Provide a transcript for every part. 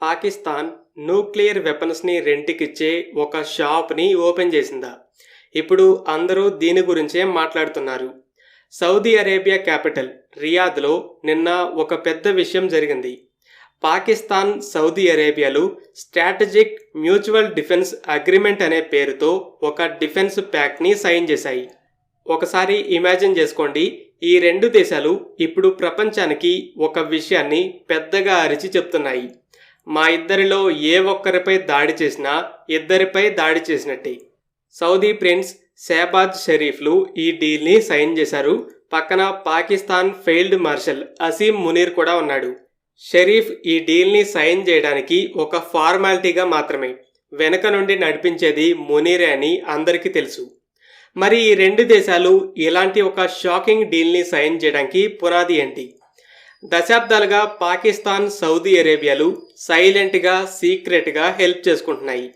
Pakistan nuclear వెపన్స్ని రెంట్కిచ్చే ఒక షాప్ని open చేసిందా? ఇప్పుడు అందరూ దీని గురించే మాట్లాడుతున్నారు. సౌదీ అరేబియా క్యాపిటల్ రియాద్లో నిన్న ఒక పెద్ద విషయం జరిగింది. పాకిస్తాన్, సౌదీ అరేబియాలు స్ట్రాటజిక్ మ్యూచువల్ డిఫెన్స్ అగ్రిమెంట్ అనే పేరుతో ఒక డిఫెన్స్ ప్యాక్ట్ని సైన్ చేశాయి. ఒకసారి ఇమాజిన్ చేసుకోండి, ఈ రెండు దేశాలు ఇప్పుడు ప్రపంచానికి ఒక విషయాన్ని పెద్దగా అరిచి చెప్తున్నాయి. మా ఇద్దరిలో ఏ ఒక్కరిపై దాడి చేసినా ఇద్దరిపై దాడి చేసినట్టే. సౌదీ ప్రిన్స్ షహబాజ్ షరీఫ్లు ఈ డీల్ని సైన్ చేశారు. పక్కన పాకిస్తాన్ ఫీల్డ్ మార్షల్ అసీం మునీర్ కూడా ఉన్నాడు. షరీఫ్ ఈ డీల్ని సైన్ చేయడానికి ఒక ఫార్మాలిటీగా మాత్రమే, వెనక నుండి నడిపించేది మునీరే అని అందరికీ తెలుసు. మరి ఈ రెండు దేశాలు ఇలాంటి ఒక షాకింగ్ డీల్ని సైన్ చేయడానికి పునాది ఏంటి? దశాబ్దాలుగా పాకిస్తాన్, సౌదీ అరేబియాలు సైలెంట్గా, సీక్రెట్గా హెల్ప్ చేసుకుంటున్నాయి.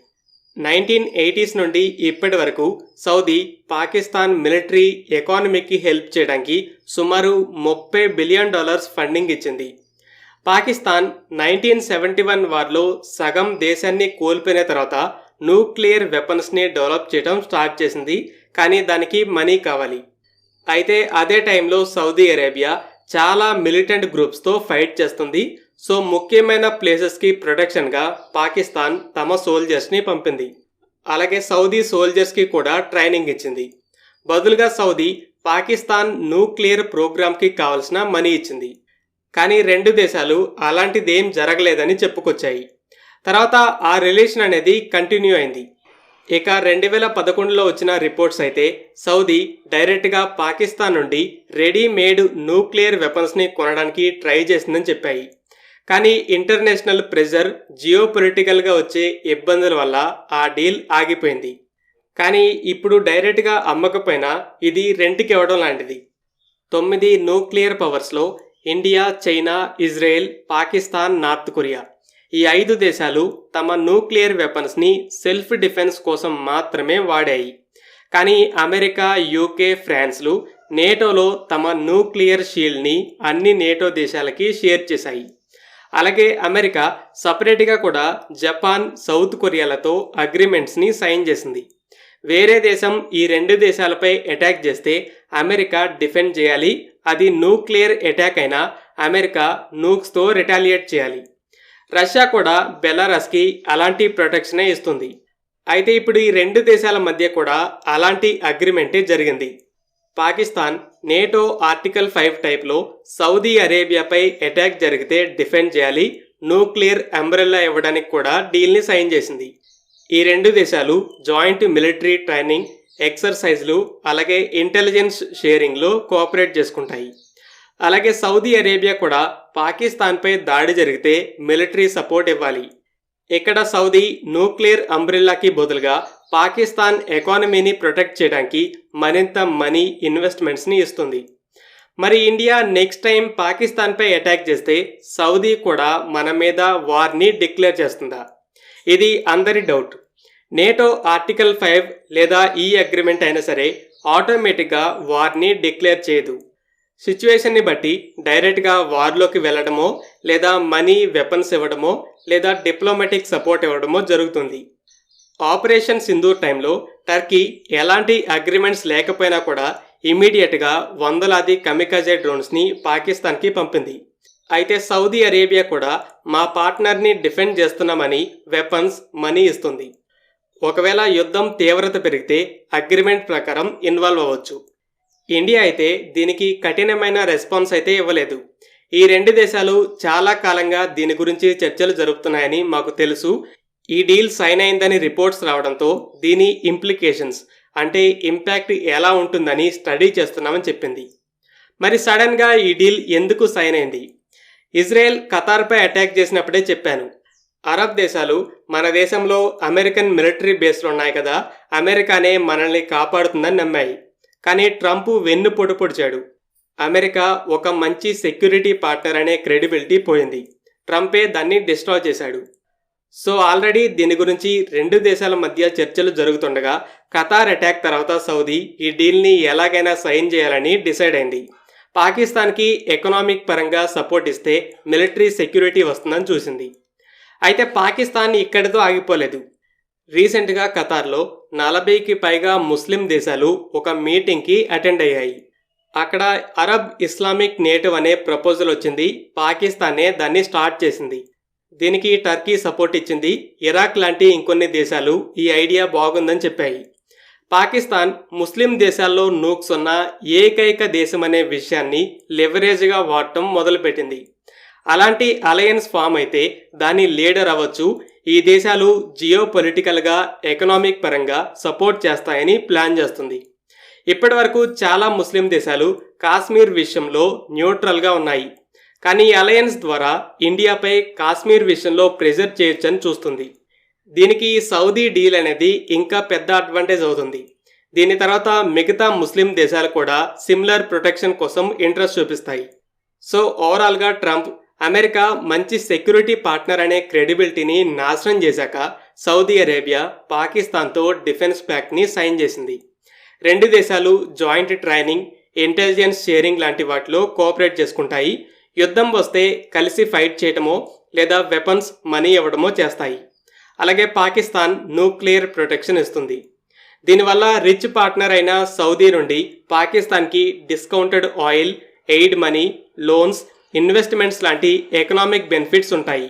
1980s నుండి ఇప్పటి వరకు సౌదీ పాకిస్తాన్ మిలిటరీ ఎకానమీకి హెల్ప్ చేయడానికి సుమారు $30 బిలియన్ ఫండింగ్ ఇచ్చింది. పాకిస్తాన్ 1971 వార్లో సగం దేశాన్ని కోల్పోయిన తర్వాత న్యూక్లియర్ వెపన్స్ని డెవలప్ చేయడం స్టార్ట్ చేసింది. కానీ దానికి మనీ కావాలి. అయితే అదే టైంలో సౌదీ అరేబియా చాలా మిలిటెంట్ గ్రూప్స్తో ఫైట్ చేస్తుంది. సో ముఖ్యమైన ప్లేసెస్కి ప్రొటెక్షన్గా పాకిస్తాన్ తమ సోల్జర్స్ని పంపింది. అలాగే సౌదీ సోల్జర్స్కి కూడా ట్రైనింగ్ ఇచ్చింది. బదులుగా సౌదీ పాకిస్తాన్ న్యూక్లియర్ ప్రోగ్రామ్కి కావాల్సిన మనీ ఇచ్చింది. కానీ రెండు దేశాలు అలాంటిదేం జరగలేదని చెప్పుకొచ్చాయి. తర్వాత ఆ రిలేషన్ అనేది కంటిన్యూ అయింది. ఇక 2011లో వచ్చిన రిపోర్ట్స్ అయితే సౌదీ డైరెక్ట్గా పాకిస్తాన్ నుండి రెడీమేడ్ న్యూక్లియర్ వెపన్స్ని కొనడానికి ట్రై చేసిందని చెప్పాయి. కానీ ఇంటర్నేషనల్ ప్రెజర్, జియోపొలిటికల్గా వచ్చే ఇబ్బందుల వల్ల ఆ డీల్ ఆగిపోయింది. కానీ ఇప్పుడు డైరెక్ట్గా అమ్మకపోయినా ఇది రెంట్కి ఇవ్వడం లాంటిది. 9 న్యూక్లియర్ పవర్స్లో India, China, Israel, Pakistan, North Korea ఈ 5 దేశాలు తమ న్యూక్లియర్ వెపన్స్ని సెల్ఫ్ డిఫెన్స్ కోసం మాత్రమే వాడాయి. కానీ అమెరికా, యూకే, ఫ్రాన్స్లు నేటోలో తమ న్యూక్లియర్ షీల్డ్ని అన్ని నేటో దేశాలకి షేర్ చేశాయి. అలాగే అమెరికా సపరేట్గా కూడా జపాన్, సౌత్ కొరియాలతో అగ్రిమెంట్స్ని సైన్ చేసింది. వేరే దేశం ఈ రెండు దేశాలపై అటాక్ చేస్తే అమెరికా డిఫెండ్ చేయాలి. అది న్యూక్లియర్ అటాక్ అయినా అమెరికా నూక్స్తో రిటాలియేట్ చేయాలి. రష్యా కూడా బెలారస్కి అలాంటి ప్రొటెక్షనే ఇస్తుంది. అయితే ఇప్పుడు ఈ రెండు దేశాల మధ్య కూడా అలాంటి అగ్రిమెంటే జరిగింది. పాకిస్తాన్ నేటో ఆర్టికల్ 5 టైప్లో సౌదీ అరేబియాపై అటాక్ జరిగితే డిఫెండ్ చేయాలి, న్యూక్లియర్ అంబ్రెల్లా ఇవ్వడానికి కూడా డీల్ని సైన్ చేసింది. ఈ రెండు దేశాలు జాయింట్ మిలిటరీ ట్రైనింగ్, ఎక్సర్సైజ్లు, అలాగే ఇంటెలిజెన్స్ షేరింగ్లో కోఆపరేట్ చేసుకుంటాయి. అలాగే సౌదీ అరేబియా కూడా పాకిస్తాన్పై దాడి జరిగితే మిలిటరీ సపోర్ట్ ఇవ్వాలి. ఇక్కడ సౌదీ న్యూక్లియర్ అంబ్రెల్లాకి బదులుగా పాకిస్తాన్ ఎకానమీని ప్రొటెక్ట్ చేయడానికి మరింత మనీ, ఇన్వెస్ట్మెంట్స్ని ఇస్తుంది. మరి ఇండియా నెక్స్ట్ టైం పాకిస్తాన్పై అటాక్ చేస్తే సౌదీ కూడా మన మీద వార్ని డిక్లేర్ చేస్తుందా? ఇది అందరి డౌట్. నేటో ఆర్టికల్ 5 లేదా ఈ అగ్రిమెంట్ అయినా సరే ఆటోమేటిక్గా వార్ని డిక్లేర్ చేయదు. సిచ్యువేషన్ని బట్టి డైరెక్ట్గా వార్లోకి వెళ్ళడమో, లేదా మనీ, వెపన్స్ ఇవ్వడమో, లేదా డిప్లొమాటిక్ సపోర్ట్ ఇవ్వడమో జరుగుతుంది. ఆపరేషన్ సింధూర్ టైంలో టర్కీ ఎలాంటి అగ్రిమెంట్స్ లేకపోయినా కూడా ఇమీడియట్గా వందలాది కమికాజే డ్రోన్స్ని పాకిస్తాన్కి పంపింది. అయితే సౌదీ అరేబియా కూడా మా పార్ట్నర్ని డిఫెండ్ చేస్తున్నామని వెపన్స్, మనీ ఇస్తుంది. ఒకవేళ యుద్ధం తీవ్రత పెరిగితే అగ్రిమెంట్ ప్రకారం ఇన్వాల్వ్ అవ్వచ్చు. ఇండియా అయితే దీనికి కఠినమైన రెస్పాన్స్ అయితే ఇవ్వలేదు. ఈ రెండు దేశాలు చాలా కాలంగా దీని గురించి చర్చలు జరుపుతున్నాయని మాకు తెలుసు. ఈ డీల్ సైన్ అయిందని రిపోర్ట్స్ రావడంతో దీని ఇంప్లికేషన్స్ అంటే ఇంపాక్ట్ ఎలా ఉంటుందని స్టడీ చేస్తున్నామని చెప్పింది. మరి సడన్గా ఈ డీల్ ఎందుకు సైన్ అయింది? ఇజ్రాయెల్ ఖతార్పై అటాక్ చేసినప్పుడే చెప్పాను, అరబ్ దేశాలు మన దేశంలో అమెరికన్ మిలిటరీ బేస్లు ఉన్నాయి కదా, అమెరికానే మనల్ని కాపాడుతుందని నమ్మాయి. కానీ ట్రంప్ వెన్ను పొడిచాడు. అమెరికా ఒక మంచి సెక్యూరిటీ పార్ట్నర్ అనే క్రెడిబిలిటీ పోయింది. ట్రంపే దాన్ని డిస్ట్రాయ్ చేశాడు. సో ఆల్రెడీ దీని గురించి రెండు దేశాల మధ్య చర్చలు జరుగుతుండగా ఖతార్ అటాక్ తర్వాత సౌదీ ఈ డీల్ని ఎలాగైనా సైన్ చేయాలని డిసైడ్ అయింది. పాకిస్తాన్కి ఎకనామిక్ పరంగా సపోర్ట్ ఇస్తే మిలిటరీ సెక్యూరిటీ వస్తుందని చూసింది. అయితే పాకిస్తాన్ ఇక్కడితో ఆగిపోలేదు. రీసెంట్గా ఖతార్లో 40కి పైగా ముస్లిం దేశాలు ఒక మీటింగ్కి అటెండ్ అయ్యాయి. అక్కడ అరబ్ ఇస్లామిక్ నేటివ్ అనే ప్రపోజల్ వచ్చింది. పాకిస్తానే దాన్ని స్టార్ట్ చేసింది. దీనికి టర్కీ సపోర్ట్ ఇచ్చింది. ఇరాక్ లాంటి ఇంకొన్ని దేశాలు ఈ ఐడియా బాగుందని చెప్పాయి. పాకిస్తాన్ ముస్లిం దేశాల్లో నూక్స్ ఉన్న ఏకైక దేశం అనే విషయాన్ని లెవరేజ్గా వాడటం మొదలుపెట్టింది. అలాంటి అలయన్స్ ఫామ్ అయితే దాని లీడర్ అవ్వచ్చు. ఈ దేశాలు జియో పొలిటికల్గా, ఎకనామిక్ పరంగా సపోర్ట్ చేస్తాయని ప్లాన్ చేస్తుంది. ఇప్పటి వరకు చాలా ముస్లిం దేశాలు కాశ్మీర్ విషయంలో న్యూట్రల్గా ఉన్నాయి. కానీ ఈ అలయన్స్ ద్వారా ఇండియాపై కాశ్మీర్ విషయంలో ప్రెజర్ చేయొచ్చని చూస్తుంది. దీనికి సౌదీ డీల్ అనేది ఇంకా పెద్ద అడ్వాంటేజ్ అవుతుంది. దీని తర్వాత మిగతా ముస్లిం దేశాలు కూడా సిమిలర్ ప్రొటెక్షన్ కోసం ఇంట్రెస్ట్ చూపిస్తాయి. సో ఓవరాల్గా ట్రంప్ అమెరికా మంచి సెక్యూరిటీ పార్ట్నర్ అనే క్రెడిబిలిటీని నాశనం చేశాక సౌదీ అరేబియా పాకిస్తాన్తో డిఫెన్స్ ప్యాక్ట్ని సైన్ చేసింది. రెండు దేశాలు జాయింట్ ట్రైనింగ్, ఇంటెలిజెన్స్ షేరింగ్ లాంటి వాటిలో కోఆపరేట్ చేసుకుంటాయి. యుద్ధం వస్తే కలిసి ఫైట్ చేయటమో లేదా వెపన్స్, మనీ ఇవ్వడమో చేస్తాయి. అలాగే పాకిస్తాన్ న్యూక్లియర్ ప్రొటెక్షన్ ఇస్తుంది. దీనివల్ల రిచ్ పార్ట్నర్ అయిన సౌదీ నుండి పాకిస్తాన్కి discounted oil, aid money, loans, investments లాంటి ఎకనామిక్ బెనిఫిట్స్ ఉంటాయి.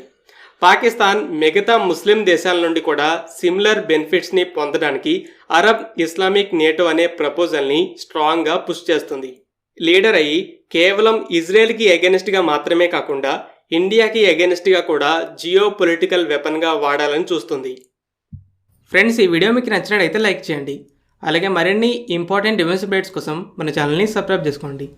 పాకిస్తాన్ మిగతా ముస్లిం దేశాల నుండి కూడా సిమిలర్ బెనిఫిట్స్ని పొందడానికి అరబ్ ఇస్లామిక్ నేటో అనే ప్రపోజల్ని స్ట్రాంగ్గా పుష్ చేస్తుంది. లీడర్ అయ్యి కేవలం ఇజ్రాయెల్కి అగెనిస్ట్గా మాత్రమే కాకుండా ఇండియాకి అగెనిస్ట్గా కూడా జియో పొలిటికల్ వెపన్గా వాడాలని చూస్తుంది. ఫ్రెండ్స్, ఈ వీడియో మీకు నచ్చినట్లయితే లైక్ చేయండి. అలాగే మరిన్ని ఇంపార్టెంట్ డిఫెన్స్ అప్డేట్స్ కోసం మన ఛానల్ని సబ్స్క్రైబ్ చేసుకోండి.